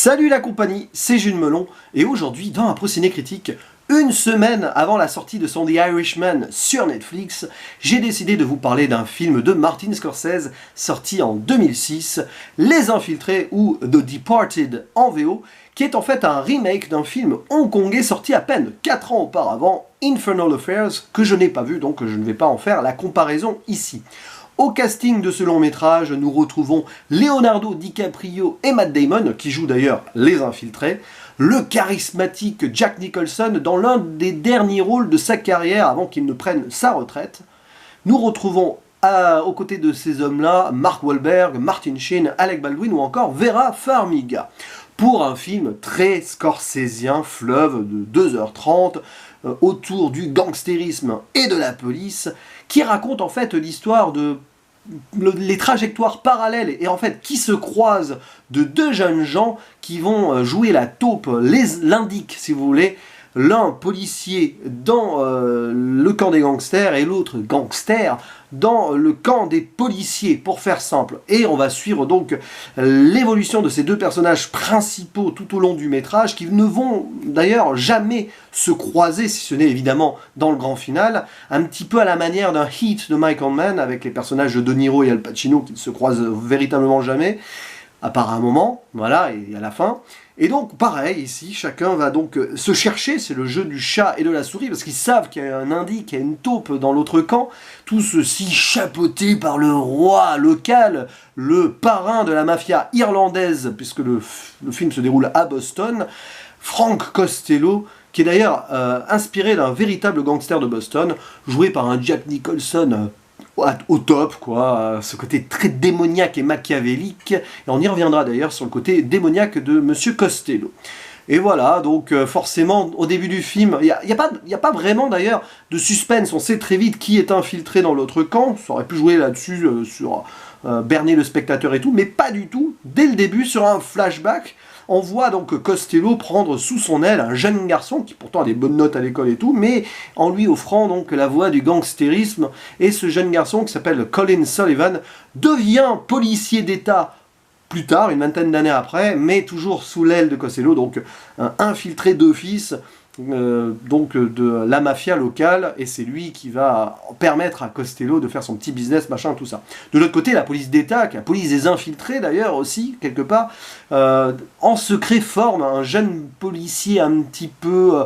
Salut la compagnie, c'est Jules Melon, et aujourd'hui dans un Procéné Critique, une semaine avant la sortie de son The Irishman sur Netflix, j'ai décidé de vous parler d'un film de Martin Scorsese sorti en 2006, Les Infiltrés ou The Departed en VO, qui est en fait un remake d'un film hongkongais sorti à peine 4 ans auparavant, Infernal Affairs, que je n'ai pas vu donc je ne vais pas en faire la comparaison ici. Au casting de ce long métrage, nous retrouvons Leonardo DiCaprio et Matt Damon, qui jouent d'ailleurs les infiltrés, le charismatique Jack Nicholson dans l'un des derniers rôles de sa carrière avant qu'il ne prenne sa retraite. Nous retrouvons aux côtés de ces hommes-là Mark Wahlberg, Martin Sheen, Alec Baldwin ou encore Vera Farmiga. Pour un film très scorsésien, fleuve de 2h30, autour du gangstérisme et de la police, qui raconte en fait l'histoire de les trajectoires parallèles et en fait qui se croisent de deux jeunes gens qui vont jouer la taupe, l'indique si vous voulez, l'un policier dans le camp des gangsters et l'autre gangster dans le camp des policiers, pour faire simple. Et on va suivre donc l'évolution de ces deux personnages principaux tout au long du métrage, qui ne vont d'ailleurs jamais se croiser, si ce n'est évidemment dans le grand final, un petit peu à la manière d'un Heat de Michael Mann, avec les personnages de De Niro et Al Pacino qui ne se croisent véritablement jamais, à part un moment, voilà, et à la fin. Et donc, pareil, ici, chacun va donc se chercher, c'est le jeu du chat et de la souris, parce qu'ils savent qu'il y a un indice, qu'il y a une taupe dans l'autre camp, tout ceci chapeauté par le roi local, le parrain de la mafia irlandaise, puisque le film se déroule à Boston, Frank Costello, qui est d'ailleurs inspiré d'un véritable gangster de Boston, joué par un Jack Nicholson au top, quoi, ce côté très démoniaque et machiavélique, et on y reviendra d'ailleurs sur le côté démoniaque de Monsieur Costello. Et voilà, donc forcément, au début du film, il n'y a pas vraiment d'ailleurs de suspense, on sait très vite qui est infiltré dans l'autre camp, ça aurait pu jouer là-dessus, sur berner le spectateur et tout, mais pas du tout. Dès le début, sur un flashback, on voit donc Costello prendre sous son aile un jeune garçon qui pourtant a des bonnes notes à l'école et tout, mais en lui offrant donc la voie du gangstérisme, et ce jeune garçon qui s'appelle Colin Sullivan devient policier d'État plus tard, une vingtaine d'années après, mais toujours sous l'aile de Costello, donc infiltré d'office donc de la mafia locale, et c'est lui qui va permettre à Costello de faire son petit business, machin, tout ça. De l'autre côté, la police d'État, la police des infiltrés d'ailleurs aussi, quelque part, en secret forme un jeune policier un petit peu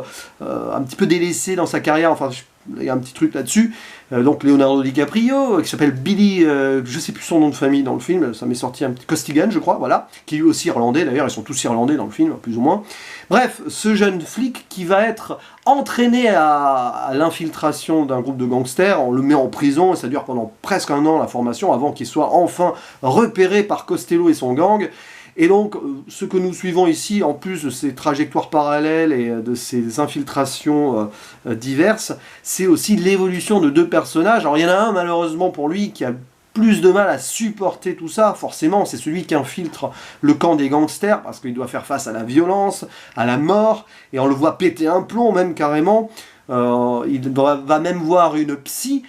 délaissé dans sa carrière, enfin il y a un petit truc là-dessus, donc Leonardo DiCaprio, qui s'appelle Billy, je sais plus son nom de famille dans le film, ça m'est sorti un petit Costigan je crois, voilà, qui est lui aussi irlandais, d'ailleurs ils sont tous irlandais dans le film, plus ou moins. Bref, ce jeune flic qui va être entraîné à l'infiltration d'un groupe de gangsters, on le met en prison, et ça dure pendant presque un an la formation, avant qu'il soit enfin repéré par Costello et son gang. Et donc, ce que nous suivons ici, en plus de ces trajectoires parallèles et de ces infiltrations diverses, c'est aussi l'évolution de deux personnages. Alors, il y en a un, malheureusement pour lui, qui a plus de mal à supporter tout ça. Forcément, c'est celui qui infiltre le camp des gangsters, parce qu'il doit faire face à la violence, à la mort, et on le voit péter un plomb, même carrément. Il va même voir une psy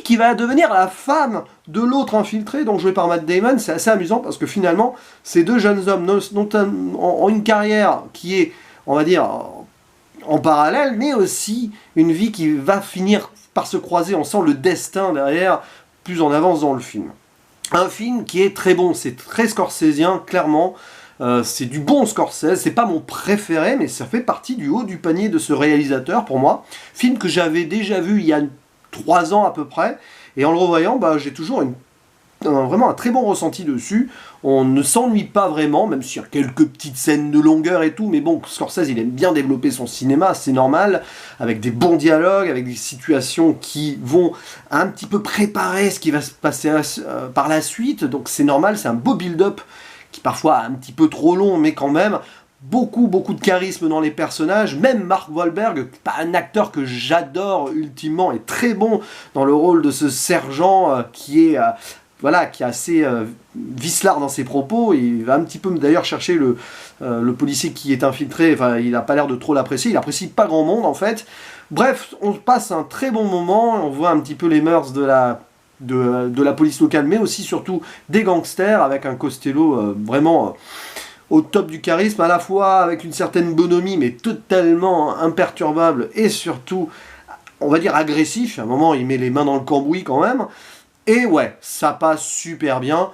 qui va devenir la femme de l'autre infiltré, donc joué par Matt Damon. C'est assez amusant parce que finalement, ces deux jeunes hommes ont une carrière qui est, on va dire, en parallèle, mais aussi une vie qui va finir par se croiser. On sent le destin derrière, plus on avance dans le film. Un film qui est très bon, c'est très scorsésien, clairement. C'est du bon Scorsese, c'est pas mon préféré, mais ça fait partie du haut du panier de ce réalisateur pour moi. Film que j'avais déjà vu il y a 3 ans à peu près, et en le revoyant, j'ai toujours vraiment un très bon ressenti dessus. On ne s'ennuie pas vraiment, même s'il y a quelques petites scènes de longueur et tout, mais bon, Scorsese il aime bien développer son cinéma, c'est normal, avec des bons dialogues, avec des situations qui vont un petit peu préparer ce qui va se passer par la suite, donc c'est normal, c'est un beau build-up qui parfois un petit peu trop long, mais quand même beaucoup de charisme dans les personnages. Même Mark Wahlberg, pas un acteur que j'adore ultimement, est très bon dans le rôle de ce sergent qui est assez vicelard dans ses propos. Il va un petit peu d'ailleurs chercher le policier qui est infiltré, enfin il n'a pas l'air de trop l'apprécier, il apprécie pas grand monde en fait. Bref, on passe un très bon moment, on voit un petit peu les mœurs de la police locale, mais aussi surtout des gangsters, avec un Costello vraiment au top du charisme, à la fois avec une certaine bonhomie, mais totalement imperturbable, et surtout, on va dire agressif. À un moment, il met les mains dans le cambouis quand même. Et ouais, ça passe super bien.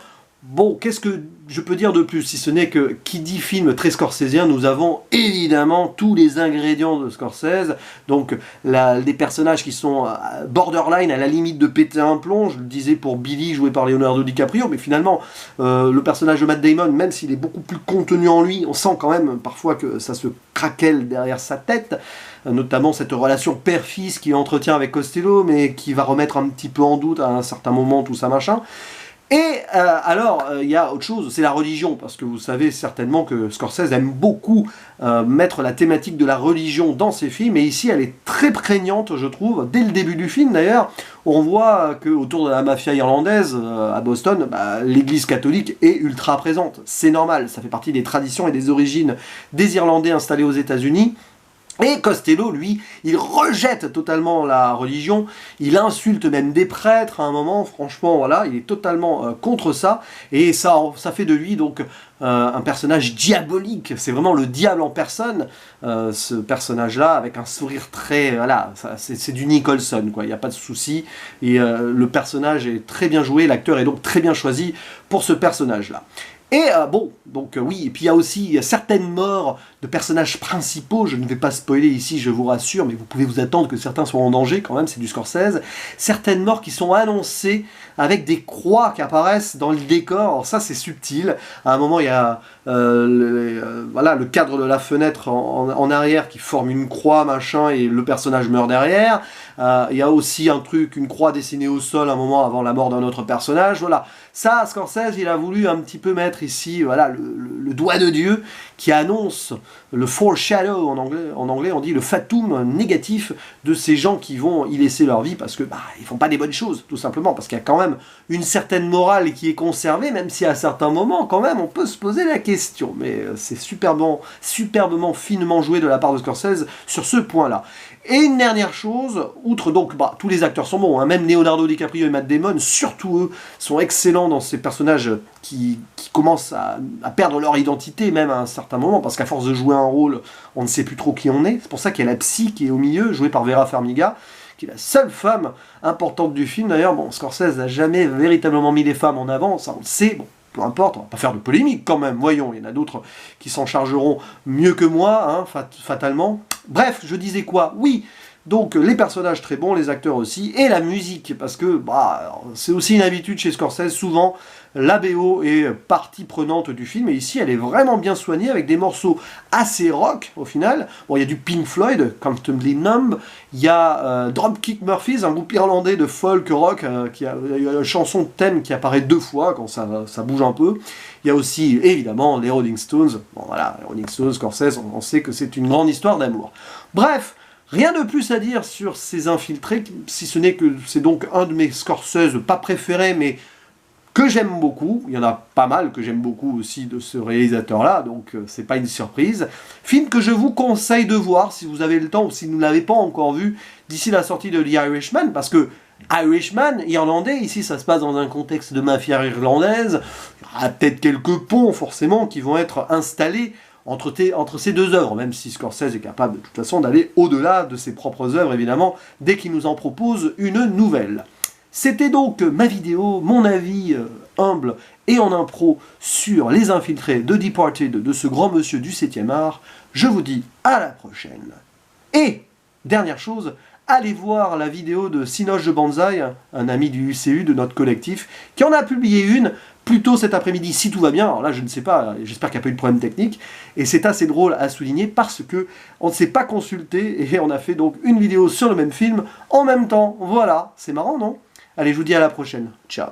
Bon, qu'est-ce que je peux dire de plus, si ce n'est que, qui dit film très scorsésien, nous avons évidemment tous les ingrédients de Scorsese, donc des personnages qui sont borderline, à la limite de péter un plomb, je le disais pour Billy, joué par Leonardo DiCaprio, mais finalement, le personnage de Matt Damon, même s'il est beaucoup plus contenu en lui, on sent quand même parfois que ça se craquelle derrière sa tête, notamment cette relation père-fils qu'il entretient avec Costello, mais qui va remettre un petit peu en doute à un certain moment tout ça machin. Et alors, il y a autre chose, c'est la religion, parce que vous savez certainement que Scorsese aime beaucoup mettre la thématique de la religion dans ses films, et ici elle est très prégnante, je trouve, dès le début du film d'ailleurs, on voit qu'autour de la mafia irlandaise à Boston, l'église catholique est ultra présente, c'est normal, ça fait partie des traditions et des origines des Irlandais installés aux États-Unis. Et Costello, lui, il rejette totalement la religion, il insulte même des prêtres à un moment, franchement, voilà, il est totalement contre ça, et ça fait de lui donc un personnage diabolique, c'est vraiment le diable en personne, ce personnage-là, avec un sourire très, voilà, c'est du Nicholson, quoi, il n'y a pas de souci, et le personnage est très bien joué, l'acteur est donc très bien choisi pour ce personnage-là. Et bon, donc oui, et puis il y a aussi certaines morts de personnages principaux, je ne vais pas spoiler ici, je vous rassure, mais vous pouvez vous attendre que certains soient en danger quand même, c'est du Scorsese. Certaines morts qui sont annoncées avec des croix qui apparaissent dans le décor, alors ça c'est subtil. À un moment il y a voilà, le cadre de la fenêtre en arrière qui forme une croix, machin, et le personnage meurt derrière. Il y a aussi un truc, une croix dessinée au sol un moment avant la mort d'un autre personnage, voilà. Ça, Scorsese, il a voulu un petit peu mettre ici, voilà, le doigt de Dieu qui annonce le foreshadow en anglais on dit le fatum négatif de ces gens qui vont y laisser leur vie parce que ils font pas des bonnes choses, tout simplement, parce qu'il y a quand même une certaine morale qui est conservée, même si à certains moments, quand même, on peut se poser la question. Mais c'est superbement, finement joué de la part de Scorsese sur ce point-là. Et une dernière chose, outre donc, tous les acteurs sont bons, hein, même Leonardo DiCaprio et Matt Damon, surtout eux, sont excellents dans ces personnages qui commencent à perdre leur identité, même à un certain moment, parce qu'à force de jouer un rôle, on ne sait plus trop qui on est. C'est pour ça qu'il y a la psy qui est au milieu, jouée par Vera Farmiga, qui est la seule femme importante du film. D'ailleurs, bon, Scorsese n'a jamais véritablement mis les femmes en avant, ça on le sait, bon. Peu importe, on va pas faire de polémique quand même, voyons, il y en a d'autres qui s'en chargeront mieux que moi, hein, fatalement. Bref, je disais quoi? Oui, donc les personnages très bons, les acteurs aussi, et la musique, parce que c'est aussi une habitude chez Scorsese, souvent la BO est partie prenante du film, et ici elle est vraiment bien soignée, avec des morceaux assez rock au final. Bon, il y a du Pink Floyd, Comfortably Numb, il y a Dropkick Murphys, un groupe irlandais de folk rock, qui a une chanson thème qui apparaît 2 fois quand ça bouge un peu. Il y a aussi évidemment les Rolling Stones. Bon voilà, les Rolling Stones, Scorsese, on sait que c'est une grande histoire d'amour. Bref, rien de plus à dire sur ces infiltrés, si ce n'est que c'est donc un de mes Scorsese, pas préférés, mais que j'aime beaucoup. Il y en a pas mal que j'aime beaucoup aussi de ce réalisateur-là, donc c'est pas une surprise. Film que je vous conseille de voir si vous avez le temps ou si vous ne l'avez pas encore vu d'ici la sortie de The Irishman, parce que Irishman, irlandais, ici ça se passe dans un contexte de mafia irlandaise, il y aura peut-être quelques ponts forcément qui vont être installés entre ces deux œuvres, même si Scorsese est capable de toute façon d'aller au-delà de ses propres œuvres évidemment, dès qu'il nous en propose une nouvelle. C'était donc ma vidéo, mon avis humble et en impro sur Les Infiltrés de Departed de ce grand monsieur du 7e art. Je vous dis à la prochaine. Et, dernière chose, allez voir la vidéo de Sinoche de Banzai, un ami du UCU de notre collectif, qui en a publié une plus tôt cet après-midi, si tout va bien. Alors là, je ne sais pas, j'espère qu'il n'y a pas eu de problème technique. Et c'est assez drôle à souligner parce que on ne s'est pas consulté et on a fait donc une vidéo sur le même film en même temps. Voilà, c'est marrant, non? Allez, je vous dis à la prochaine. Ciao.